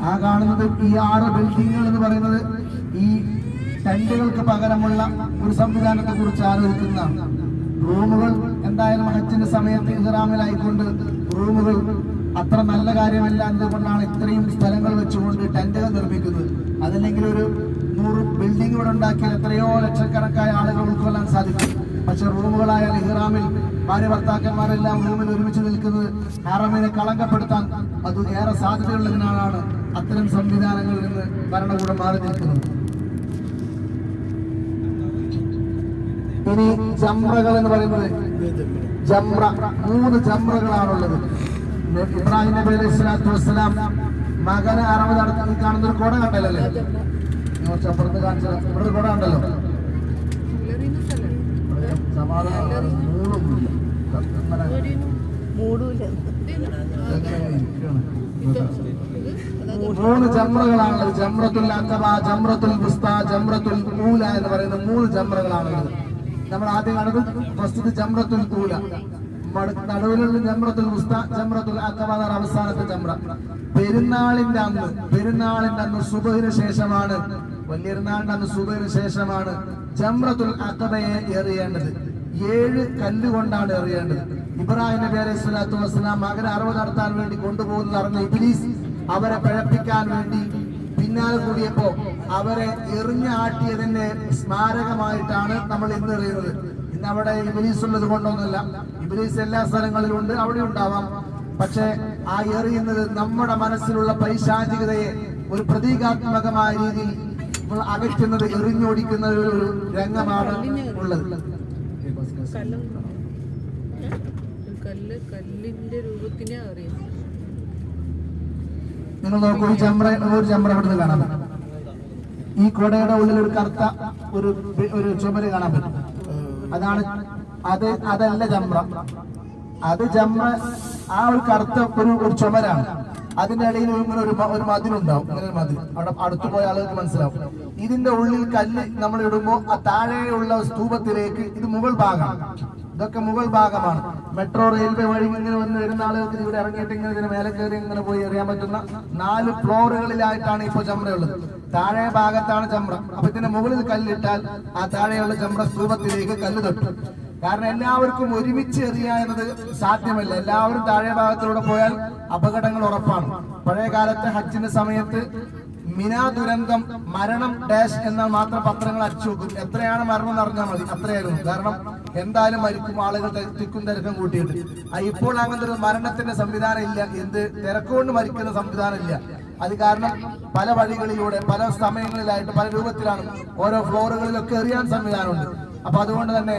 ആ കാണുന്നത് ഈ 6 ബിൽഡിങ്ങുകൾ എന്ന് പറയുന്നത് ഈ ടെന്റുകൾക്ക് പകരമുള്ള ഒരു സംവിധാനത്തെ കുറിച്ച് ആലോചിക്കുന്നതാണ്. റൂമുകൾ എന്തായാലും ഹജ്ജിന്റെ സമയത്ത് ഇഹ്റാമിലായിക്കൊണ്ട് റൂമുകൾ അത്ര നല്ല കാര്യമല്ല എന്നതുകൊണ്ടാണ് ഇത്രയും സ്ഥലങ്ങൾ വെച്ചുകൊണ്ട് ടെന്റുകൾ നിർമ്മിക്കുന്നത്. അതല്ലെങ്കിൽ ഒരു 100 ബിൽഡിംഗ് ഇവിടെ ഉണ്ടാക്കിയാൽ എത്രയോ ലക്ഷക്കണക്കായ ആളുകൾ ഉൾക്കൊള്ളാൻ സാധിക്കും. പക്ഷെ റൂമുകളായാൽ ഇഹ്റാമിൽ ഭാര്യ ഭർത്താക്കന്മാരെല്ലാം റൂമിൽ ഒരുമിച്ച് നിൽക്കുന്നത് ഹറമിനെ കളങ്കപ്പെടുത്താൻ അത് ഏറെ സാധ്യതയുള്ളതിനാലാണ് അത്തരം സംവിധാനങ്ങളിൽ നിന്ന് ഭരണകൂടം മാറി നിൽക്കുന്നത്. ഇനി ജംറകൾ എന്ന് പറയുന്നത് ജംറ 3 ജംറകളാണുള്ളത്. ഇബ്രാഹിം നബി അലൈഹി സ്വലാത്തു വസ്സലാം മകനെ അറവ് നടത്തി കാണുന്ന ഒരു കുട കണ്ടല്ലേ? അപ്പുറത്ത് കാണിച്ച ഇവിടെ ഒരു കുട ഉണ്ടല്ലോ. മൂന്ന് ജംറകളാണുള്ളത്. ജംറത്തുൽ അഖബ, ജംറത്തുൽ വുസ്ത, ജംറത്തുൽ ഊല എന്ന് പറയുന്ന 3 ജംറകളാണുള്ളത്. നമ്മൾ ആദ്യം കണ്ടത് ഫസ്റ്റ് ജംറത്തുൽ ഊല, നടുവിലുള്ള ജംറത്തുൽ വുസ്ത, ജംറത്തുൽ അഖബ എന്ന അവസാനത്തെ ജംറ. പെരുന്നാളിന്റെ അന്ന് സുബഹിന് ശേഷമാണ്, വലിയൊരുനാളിന്റെ അന്ന് സുബഹിന് ശേഷമാണ് ജംറത്തുൽ അഖബയെ എറിയേണ്ടത്. 7 കല്ലുകൊണ്ടാണ് എറിയേണ്ടത്. ഇബ്രാഹിം നബി അലൈഹി സ്വലാത്തു വസ്സലാം മകനെ അറവ് നടത്താൻ വേണ്ടി കൊണ്ടുപോകുന്നത് അറിഞ്ഞ ഇബ്ലീസ് അവരെ പിഴപ്പിക്കാൻ വേണ്ടി പിന്നാലെ കൂടിയപ്പോ അവരെ എറിഞ്ഞാട്ടിയതിന്റെ സ്മാരകമായിട്ടാണ് നമ്മൾ ഇന്ന് എറിയുന്നത്. ഇന്ന് അവിടെ ഇബ്ലീസ് ഉള്ളത് കൊണ്ടൊന്നുമല്ല, ഇബ്ലീസ് എല്ലാ സ്ഥലങ്ങളിലും ഉണ്ട്, അവിടെ ഉണ്ടാവാം. പക്ഷെ ആ എറിയുന്നത് നമ്മുടെ മനസ്സിലുള്ള പൈശാചികതയെ ഒരു പ്രതീകാത്മകമായ രീതിയിൽ അകറ്റുന്നത്, എറിഞ്ഞോടിക്കുന്ന ഒരു രംഗമാണ് ഉള്ളത്. നിങ്ങൾ നോക്കൂ, ഒരു ചമ്ര ഇവിടുന്ന് കാണാൻ പറ്റും. ഈ കൊടയുടെ ഉള്ളിൽ ഒരു കറുത്ത ഒരു ചുമര് കാണാൻ പറ്റും. അതല്ല ജംറ. അത് ജംറ ആ ഒരു കറുത്ത ഒരു ചുമരാണ്. അതിന്റെ ഇടയിൽ ഇങ്ങനെ ഒരു മതിലുണ്ടാവും. ഇങ്ങനെ ഒരു മതിൽ അവിടെ അടുത്തു പോയ ആളുകൾക്ക് മനസ്സിലാവും. ഇതിന്റെ ഉള്ളിൽ കല്ല് നമ്മൾ ഇടുമ്പോൾ ആ താഴെയുള്ള സ്തൂപത്തിലേക്ക് ഇത് മുകൾ ഭാഗമാണ്. ഇതൊക്കെ മുകൾ ഭാഗമാണ്. മെട്രോ റെയിൽവേ വഴി ഇങ്ങനെ വന്ന് വരുന്ന ആളുകൾക്ക് ഇവിടെ ഇറങ്ങിയിട്ട് ഇങ്ങനെ ഇതിന് മേലെ കയറി ഇങ്ങനെ പോയി എറിയാൻ പറ്റുന്ന 4 ഫ്ലോറുകളിലായിട്ടാണ് ഇപ്പോൾ ജംറയുള്ളത്. താഴെ ഭാഗത്താണ് ജംറ. അപ്പൊ ഇതിന്റെ മുകളിൽ കല്ലിട്ടാൽ ആ താഴെയുള്ള ജംറ സ്തൂപത്തിലേക്ക് കല്ല് തട്ടും. കാരണം എല്ലാവർക്കും ഒരുമിച്ച് എറിയുക എന്നത് സാധ്യമല്ല. എല്ലാവരും താഴെ ഭാഗത്തിലൂടെ പോയാൽ അപകടങ്ങൾ ഉറപ്പാണ്. പഴയ കാലത്തെ ഹജ്ജിന്റെ സമയത്ത് മിനാ ദുരന്തം, മരണം ഡാഷ് എന്നാൽ മാത്രം പത്രങ്ങൾ അടിച്ചു വെക്കും. എത്രയാണ് മരണം എന്ന് അറിഞ്ഞാൽ മതി, അത്രയായിരുന്നു. കാരണം എന്തായാലും മരിക്കും ആളുകൾ തിക്കും തിരക്കും കൂട്ടിയിട്ട്. ഇപ്പോൾ അങ്ങനത്തെ ഒരു മരണത്തിന്റെ സംവിധാനം ഇല്ല. എന്ത് തിരക്കുകൊണ്ട് മരിക്കുന്ന സംവിധാനം ഇല്ല. അത് കാരണം പല വഴികളിലൂടെ പല സമയങ്ങളിലായിട്ട് പല രൂപത്തിലാണ് ഓരോ ഫ്ലോറുകളിലൊക്കെ എറിയാൻ സംവിധാനമുണ്ട്. അപ്പൊ അതുകൊണ്ട് തന്നെ